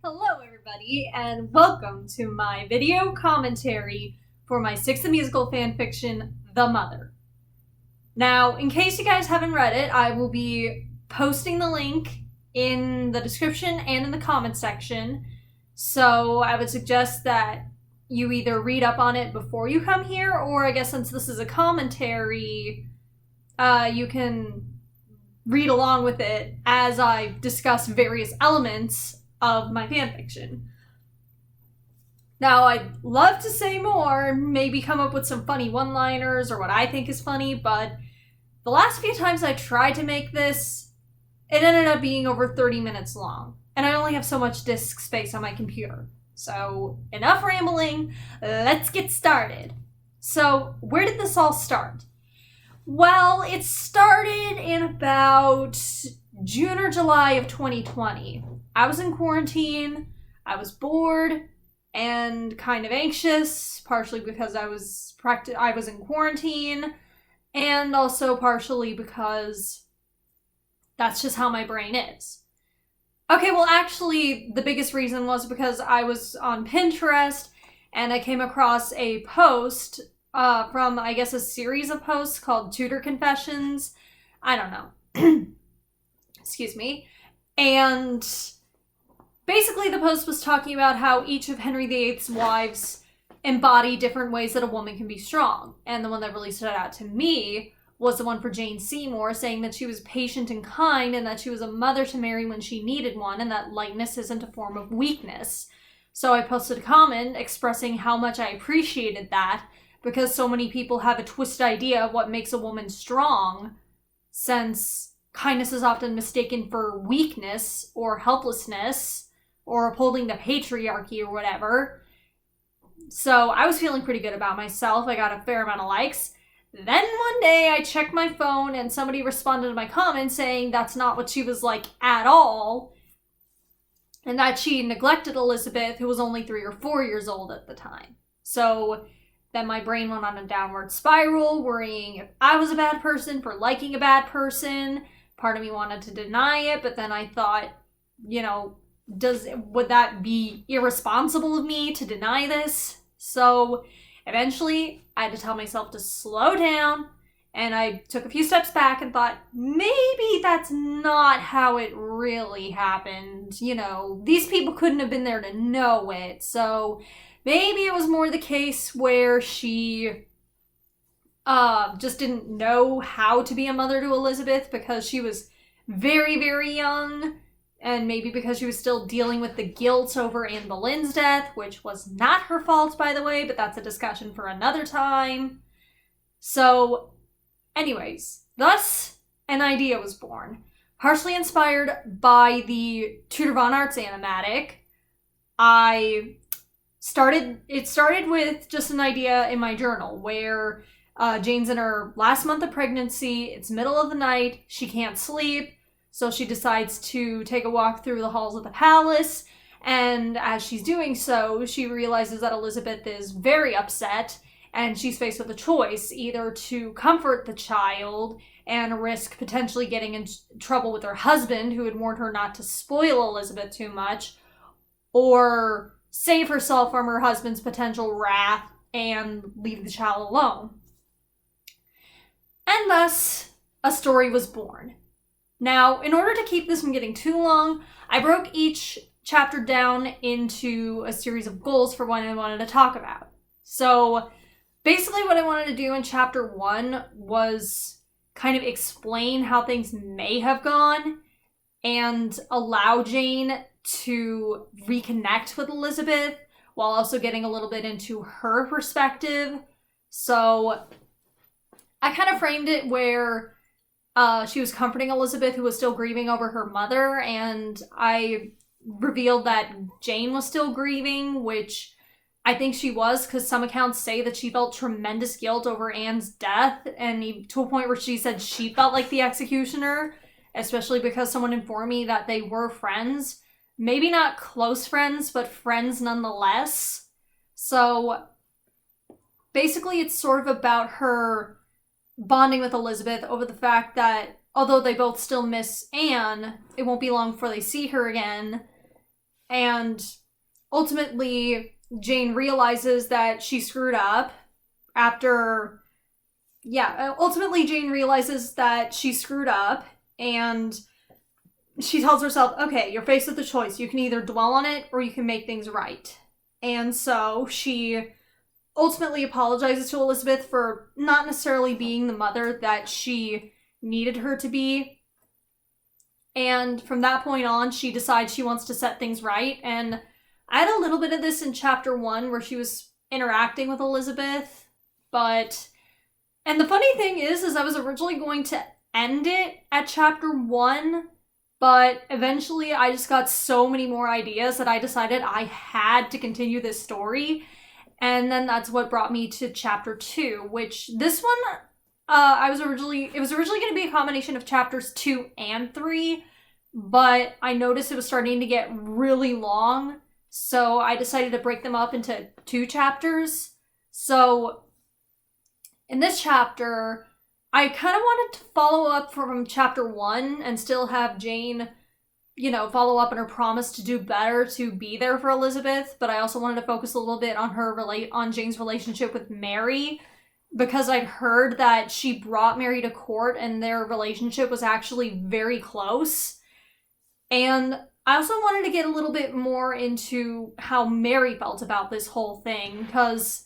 Hello everybody, and welcome to my video commentary for my 6th musical fanfiction, The Mother. Now, in case you guys haven't read it, I will be posting the link in the description and in the comment section, so I would suggest that you either read up on it before you come here, or I guess since this is a commentary, you can read along with it as I discuss various elements of my fanfiction. Now, I'd love to say more, maybe come up with some funny one-liners or what I think is funny, but the last few times I tried to make this, it ended up being over 30 minutes long, and I only have so much disk space on my computer. So, enough rambling, let's get started. So, where did this all start? Well, it started in about June or July of 2020. I was in quarantine, I was bored, and kind of anxious, partially because I was in quarantine, and also partially because that's just how my brain is. Okay, well actually, the biggest reason was because I was on Pinterest, and I came across a post from, I guess, a series of posts called Tudor Confessions. I don't know. Excuse me. And basically, the post was talking about how each of Henry VIII's wives embody different ways that a woman can be strong. And the one that really stood out to me was the one for Jane Seymour, saying that she was patient and kind, and that she was a mother to Mary when she needed one, and that lightness isn't a form of weakness. So I posted a comment expressing how much I appreciated that, because so many people have a twisted idea of what makes a woman strong, since kindness is often mistaken for weakness or helplessness, or upholding the patriarchy or whatever. So I was feeling pretty good about myself. I got a fair amount of likes. Then one day I checked my phone and somebody responded to my comment saying that's not what she was like at all, and that she neglected Elizabeth, who was only 3 or 4 years old at the time. So then my brain went on a downward spiral, worrying if I was a bad person for liking a bad person. Part of me wanted to deny it, but then I thought, would that be irresponsible of me to deny this? So eventually I had to tell myself to slow down, and I took a few steps back and thought, maybe that's not how it really happened. These people couldn't have been there to know it, so maybe it was more the case where she just didn't know how to be a mother to Elizabeth because she was very, very young, and maybe because she was still dealing with the guilt over Anne Boleyn's death, which was not her fault, by the way, but that's a discussion for another time. So, anyways, thus an idea was born. Partially inspired by the Tudor Von Arts animatic, it started with just an idea in my journal where Jane's in her last month of pregnancy, it's middle of the night, she can't sleep, so she decides to take a walk through the halls of the palace, and as she's doing so, she realizes that Elizabeth is very upset, and she's faced with a choice, either to comfort the child and risk potentially getting in trouble with her husband, who had warned her not to spoil Elizabeth too much, or save herself from her husband's potential wrath and leave the child alone. And thus, a story was born. Now, in order to keep this from getting too long, I broke each chapter down into a series of goals for what I wanted to talk about. So, basically what I wanted to do in chapter 1 was kind of explain how things may have gone and allow Jane to reconnect with Elizabeth while also getting a little bit into her perspective. So I kind of framed it where she was comforting Elizabeth, who was still grieving over her mother, and I revealed that Jane was still grieving, which I think she was, because some accounts say that she felt tremendous guilt over Anne's death, and to a point where she said she felt like the executioner, especially because someone informed me that they were friends. Maybe not close friends, but friends nonetheless. So basically it's sort of about her bonding with Elizabeth over the fact that although they both still miss Anne, it won't be long before they see her again. And ultimately, Jane realizes that she screwed up ultimately Jane realizes that she screwed up, and she tells herself, okay, you're faced with a choice. You can either dwell on it or you can make things right. And so she ultimately apologizes to Elizabeth for not necessarily being the mother that she needed her to be. And from that point on, she decides she wants to set things right. And I had a little bit of this in chapter 1 where she was interacting with Elizabeth. And the funny thing is I was originally going to end it at chapter 1, but eventually I just got so many more ideas that I decided I had to continue this story. And then that's what brought me to chapter 2, which this one, it was originally going to be a combination of chapters 2 and 3, but I noticed it was starting to get really long, so I decided to break them up into 2 chapters. So in this chapter, I kind of wanted to follow up from chapter 1 and still have Jane, follow up on her promise to do better, to be there for Elizabeth, but I also wanted to focus a little bit on on Jane's relationship with Mary, because I'd heard that she brought Mary to court and their relationship was actually very close. And I also wanted to get a little bit more into how Mary felt about this whole thing, because,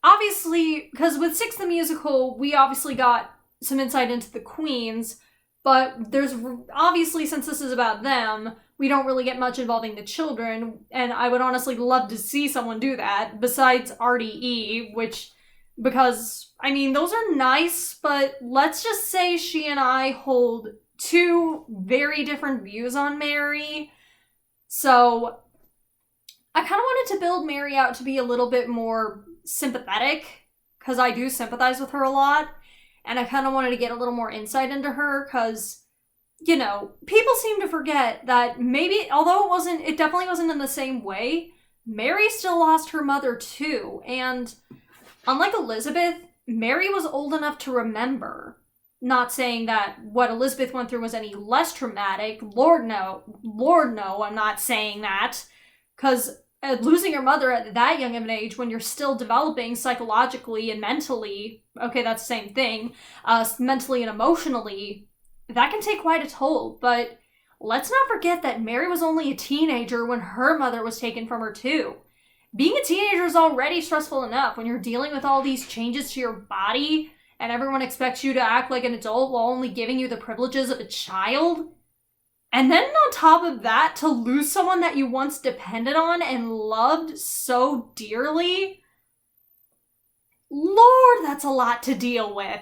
obviously, because with Six the Musical, we obviously got some insight into the queens, but there's obviously, since this is about them, we don't really get much involving the children, and I would honestly love to see someone do that, besides RDE, because, those are nice, but let's just say she and I hold 2 very different views on Mary. So I kind of wanted to build Mary out to be a little bit more sympathetic, because I do sympathize with her a lot, and I kind of wanted to get a little more insight into her, because, people seem to forget that maybe, although it definitely wasn't in the same way, Mary still lost her mother too, and unlike Elizabeth, Mary was old enough to remember. Not saying that what Elizabeth went through was any less traumatic. Lord no, I'm not saying that. Because losing your mother at that young of an age, when you're still developing psychologically and mentally, okay, that's the same thing, mentally and emotionally, that can take quite a toll. But let's not forget that Mary was only a teenager when her mother was taken from her too. Being a teenager is already stressful enough when you're dealing with all these changes to your body, and everyone expects you to act like an adult while only giving you the privileges of a child. And then on top of that, to lose someone that you once depended on and loved so dearly, Lord, that's a lot to deal with.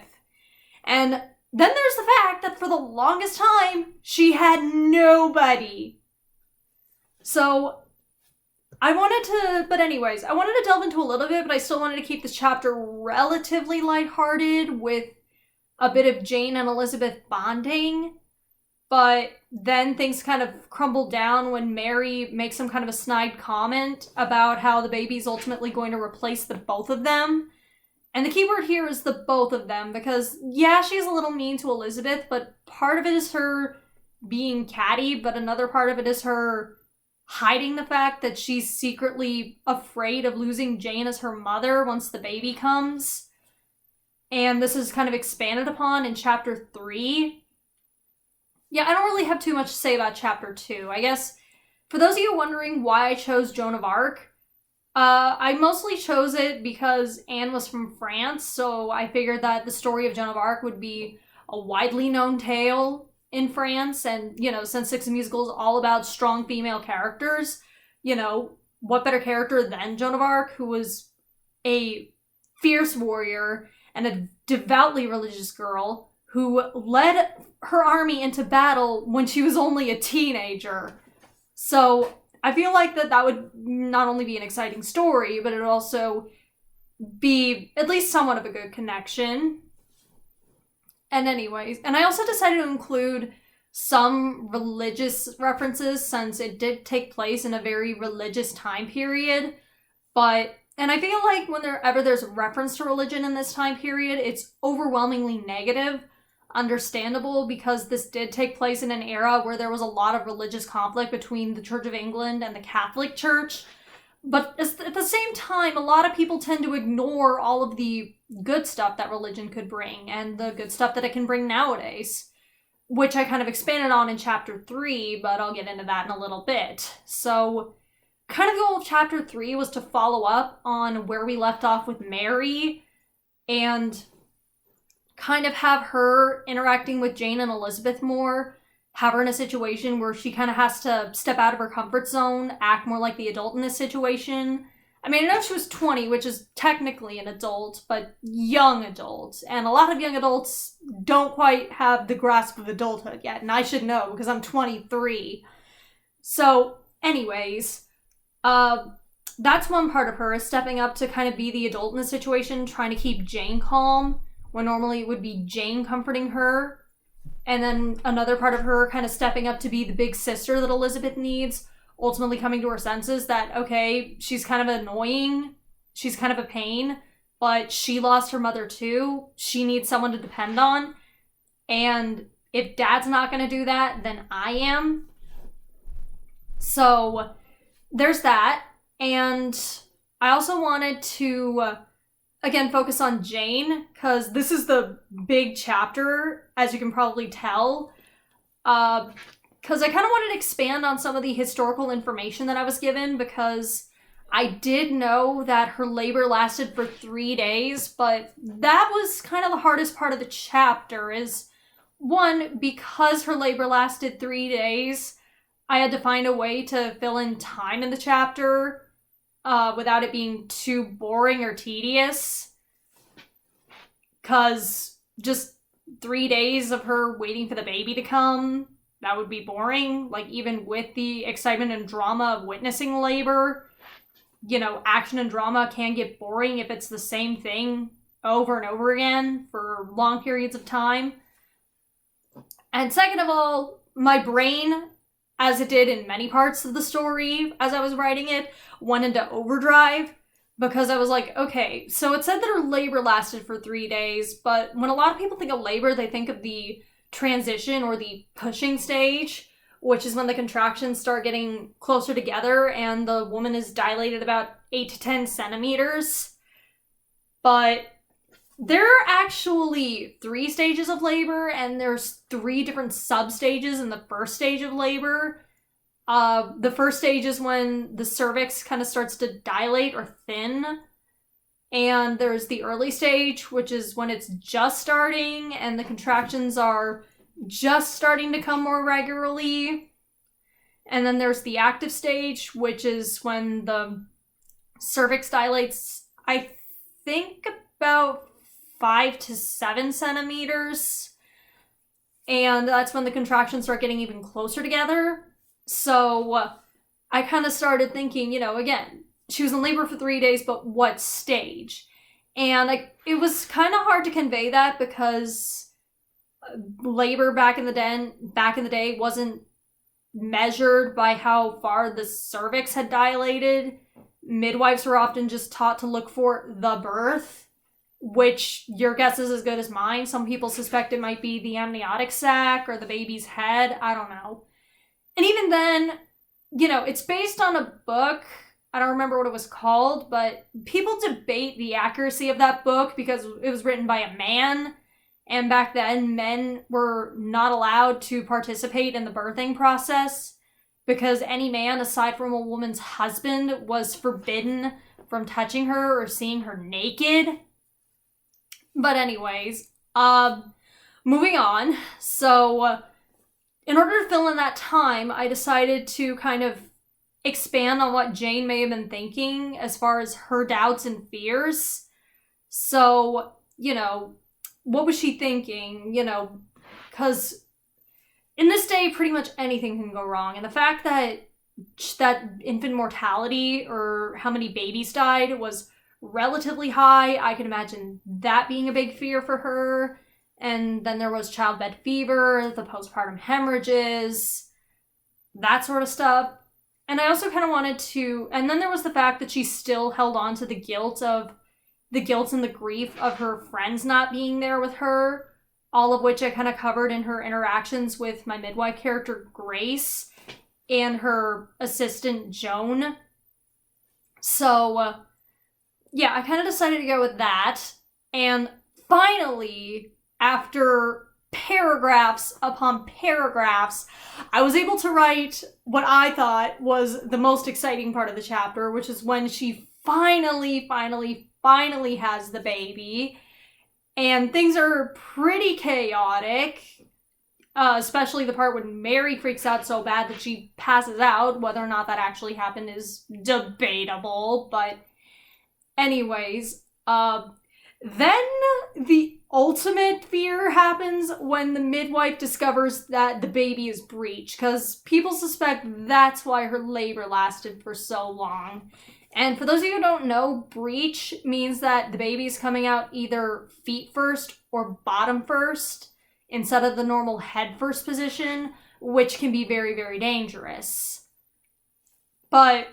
And then there's the fact that for the longest time, she had nobody. So I wanted to delve into a little bit, but I still wanted to keep this chapter relatively lighthearted with a bit of Jane and Elizabeth bonding. But then things kind of crumble down when Mary makes some kind of a snide comment about how the baby's ultimately going to replace the both of them. And the key word here is the both of them, because yeah, she's a little mean to Elizabeth, but part of it is her being catty, but another part of it is her hiding the fact that she's secretly afraid of losing Jane as her mother once the baby comes. And this is kind of expanded upon in chapter 3. Yeah, I don't really have too much to say about chapter 2. I guess, for those of you wondering why I chose Joan of Arc, I mostly chose it because Anne was from France, so I figured that the story of Joan of Arc would be a widely known tale in France, and, since Six the Musical is all about strong female characters, what better character than Joan of Arc, who was a fierce warrior and a devoutly religious girl who led her army into battle when she was only a teenager. So I feel like that would not only be an exciting story, but it would also be at least somewhat of a good connection. And anyways, and I also decided to include some religious references, since it did take place in a very religious time period. And I feel like whenever there's reference to religion in this time period, it's overwhelmingly negative. understandable because this did take place in an era where there was a lot of religious conflict between the Church of England and the Catholic Church. But at the same time, a lot of people tend to ignore all of the good stuff that religion could bring and the good stuff that it can bring nowadays, which I kind of expanded on in chapter 3, but I'll get into that in a little bit. So, kind of the goal of chapter 3 was to follow up on where we left off with Mary and kind of have her interacting with Jane and Elizabeth more, have her in a situation where she kind of has to step out of her comfort zone, act more like the adult in this situation. I mean, I know she was 20, which is technically an adult, but young adult. And a lot of young adults don't quite have the grasp of adulthood yet, and I should know because I'm 23. So, anyways, that's one part of her, is stepping up to kind of be the adult in the situation, trying to keep Jane calm, when normally it would be Jane comforting her. And then another part of her kind of stepping up to be the big sister that Elizabeth needs, ultimately coming to her senses that, okay, she's kind of annoying, she's kind of a pain, but she lost her mother too. She needs someone to depend on. And if Dad's not going to do that, then I am. So there's that. And I also wanted to again, focus on Jane, because this is the big chapter, as you can probably tell. Because I kind of wanted to expand on some of the historical information that I was given, because I did know that her labor lasted for 3 days, but that was kind of the hardest part of the chapter, is, one, because her labor lasted 3 days, I had to find a way to fill in time in the chapter without it being too boring or tedious, because just 3 days of her waiting for the baby to come, that would be boring. Like, even with the excitement and drama of witnessing labor, you know, action and drama can get boring if it's the same thing over and over again for long periods of time. And second of all, my brain, as it did in many parts of the story as I was writing it, went into overdrive, because I was like, okay, so it said that her labor lasted for 3 days, but when a lot of people think of labor, they think of the transition or the pushing stage, which is when the contractions start getting closer together and the woman is dilated about 8 to 10 centimeters. But there are actually 3 stages of labor, and there's 3 different sub-stages in the first stage of labor. The first stage is when the cervix kind of starts to dilate or thin. And there's the early stage, which is when it's just starting and the contractions are just starting to come more regularly. And then there's the active stage, which is when the cervix dilates, I think, about 5 to 7 centimeters. And that's when the contractions start getting even closer together. So I kind of started thinking, you know, again, she was in labor for 3 days, but what stage? And it was kind of hard to convey that, because labor back in the day wasn't measured by how far the cervix had dilated. Midwives were often just taught to look for the birth, which your guess is as good as mine. Some people suspect it might be the amniotic sac or the baby's head. I don't know. And even then, you know, it's based on a book. I don't remember what it was called, but people debate the accuracy of that book because it was written by a man. And back then, men were not allowed to participate in the birthing process, because any man, aside from a woman's husband, was forbidden from touching her or seeing her naked. But anyways, moving on. So, in order to fill in that time, I decided to kind of expand on what Jane may have been thinking as far as her doubts and fears. So, you know, what was she thinking? You know, because in this day, pretty much anything can go wrong. And the fact that infant mortality, or how many babies died, was relatively high, I can imagine that being a big fear for her. And then there was childbed fever, the postpartum hemorrhages, that sort of stuff. And I also kind of wanted to, and then there was the fact that she still held on to the guilt and the grief of her friends not being there with her, all of which I kind of covered in her interactions with my midwife character, Grace, and her assistant, Joan. So, yeah, I kind of decided to go with that. And finally, after paragraphs upon paragraphs, I was able to write what I thought was the most exciting part of the chapter, which is when she finally has the baby. And things are pretty chaotic, especially the part when Mary freaks out so bad that she passes out. Whether or not that actually happened is debatable, but anyways, then the ultimate fear happens when the midwife discovers that the baby is breech, because people suspect that's why her labor lasted for so long. And for those of you who don't know, breech means that the baby is coming out either feet first or bottom first instead of the normal head first position, which can be very dangerous. But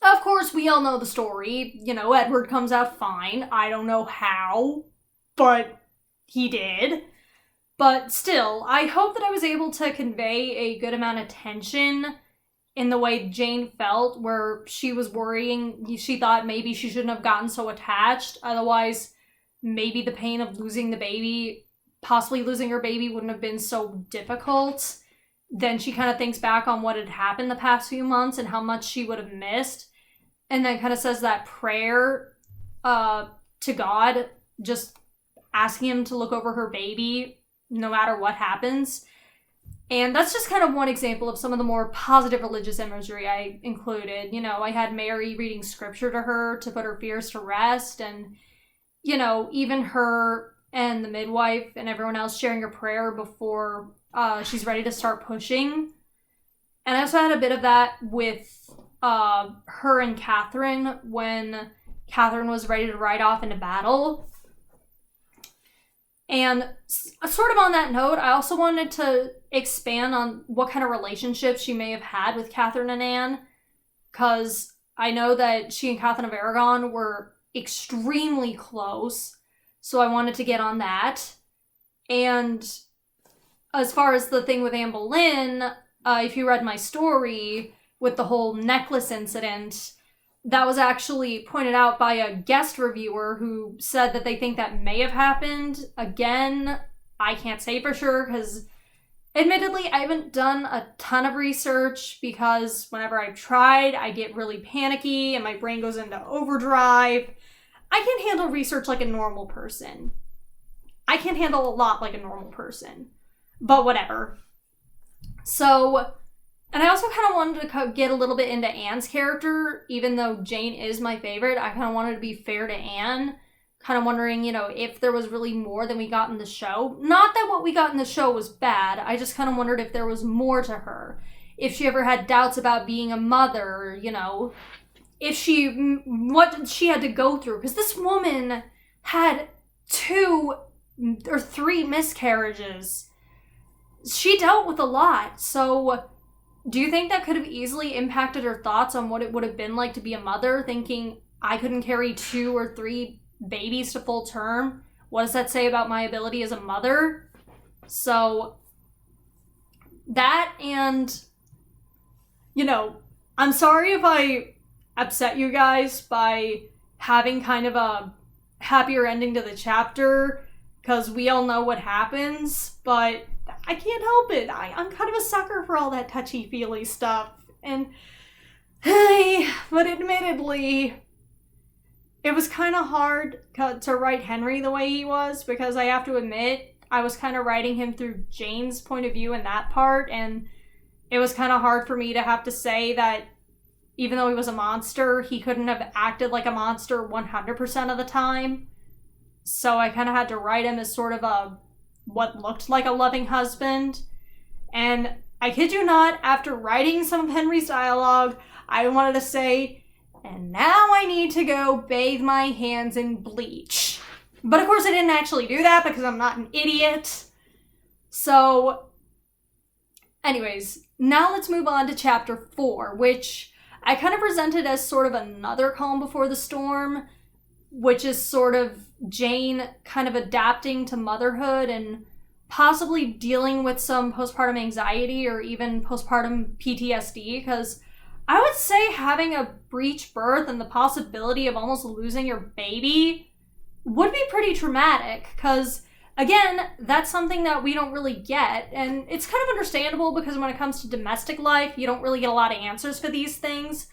of course, we all know the story. You know, Edward comes out fine. I don't know how, but he did. But still, I hope that I was able to convey a good amount of tension in the way Jane felt, where she was worrying. She thought maybe she shouldn't have gotten so attached. Otherwise, maybe the pain of losing the baby, possibly losing her baby, wouldn't have been so difficult. Then she kind of thinks back on what had happened the past few months and how much she would have missed. And then kind of says that prayer to God, just asking him to look over her baby no matter what happens. And that's just kind of one example of some of the more positive religious imagery I included. You know, I had Mary reading scripture to her to put her fears to rest. And, you know, even her and the midwife and everyone else sharing a prayer before she's ready to start pushing. And I also had a bit of that with her and Catherine when Catherine was ready to ride off into battle. And sort of on that note, I also wanted to expand on what kind of relationship she may have had with Catherine and Anne, because I know that she and Catherine of Aragon were extremely close, so I wanted to get on that. And as far as the thing with Anne Boleyn, if you read my story with the whole necklace incident, that was actually pointed out by a guest reviewer who said that they think that may have happened. Again, I can't say for sure because admittedly I haven't done a ton of research, because whenever I've tried, I get really panicky and my brain goes into overdrive. I can't handle research like a normal person. I can't handle a lot like a normal person. But whatever. So, and I also kind of wanted to get a little bit into Anne's character, even though Jane is my favorite. I kind of wanted to be fair to Anne, kind of wondering, you know, if there was really more than we got in the show. Not that what we got in the show was bad, I just kind of wondered if there was more to her. If she ever had doubts about being a mother, you know, what she had to go through. Because this woman had 2 or 3 miscarriages. She dealt with a lot, so do you think that could have easily impacted her thoughts on what it would have been like to be a mother, thinking, I couldn't carry 2 or 3 babies to full term? What does that say about my ability as a mother? So, that, and, you know, I'm sorry if I upset you guys by having kind of a happier ending to the chapter, because we all know what happens, but I can't help it. I'm kind of a sucker for all that touchy-feely stuff. And, but admittedly, it was kind of hard to write Henry the way he was, because I have to admit, I was kind of writing him through Jane's point of view in that part, and it was kind of hard for me to have to say that even though he was a monster, he couldn't have acted like a monster 100% of the time. So I kind of had to write him as sort of what looked like a loving husband. And I kid you not, after writing some of Henry's dialogue, I wanted to say, and now I need to go bathe my hands in bleach. But of course I didn't actually do that because I'm not an idiot. So, anyways, now let's move on to chapter 4, which I kind of presented as sort of another calm before the storm. which is sort of Jane kind of adapting to motherhood and possibly dealing with some postpartum anxiety or even postpartum PTSD, because I would say having a breech birth and the possibility of almost losing your baby would be pretty traumatic, because again, that's something that we don't really get, and it's kind of understandable because when it comes to domestic life, you don't really get a lot of answers for these things,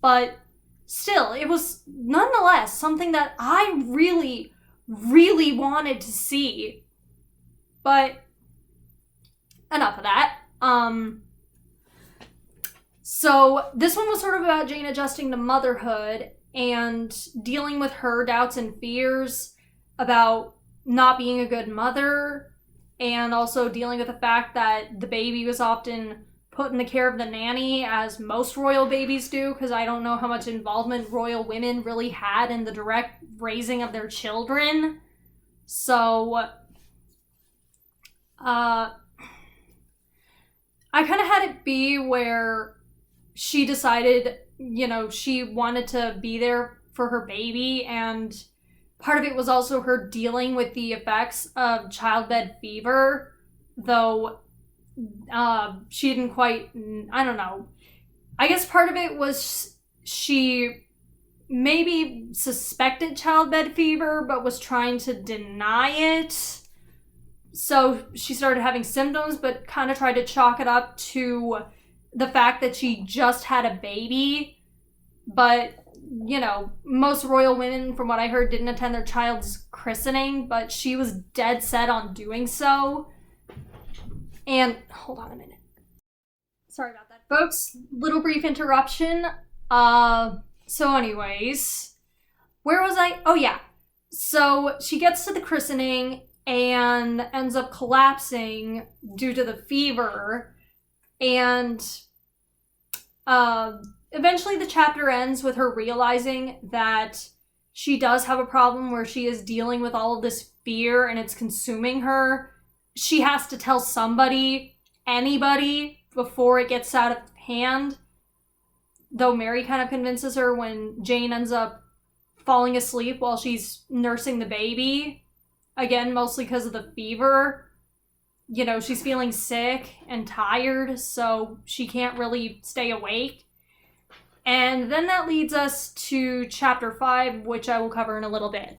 but still, it was nonetheless something that I really, really wanted to see. But enough of that. So this one was sort of about Jane adjusting to motherhood and dealing with her doubts and fears about not being a good mother, and also dealing with the fact that the baby was often put in the care of the nanny, as most royal babies do, because I don't know how much involvement royal women really had in the direct raising of their children. So I kind of had it be where she decided, she wanted to be there for her baby, and part of it was also her dealing with the effects of childbed fever, though she didn't quite, I don't know. I guess part of it was she maybe suspected childbed fever, but was trying to deny it. So she started having symptoms, but kind of tried to chalk it up to the fact that she just had a baby. But, most royal women, from what I heard, didn't attend their child's christening, but she was dead set on doing so. And, hold on a minute. Sorry about that, folks. Little brief interruption. So anyways, where was I? Oh yeah. So she gets to the christening and ends up collapsing due to the fever, and eventually the chapter ends with her realizing that she does have a problem where she is dealing with all of this fear and it's consuming her. She has to tell somebody, anybody, before it gets out of hand, though Mary kind of convinces her when Jane ends up falling asleep while she's nursing the baby. Again, mostly because of the fever. She's feeling sick and tired, so she can't really stay awake. And then that leads us to chapter 5, which I will cover in a little bit.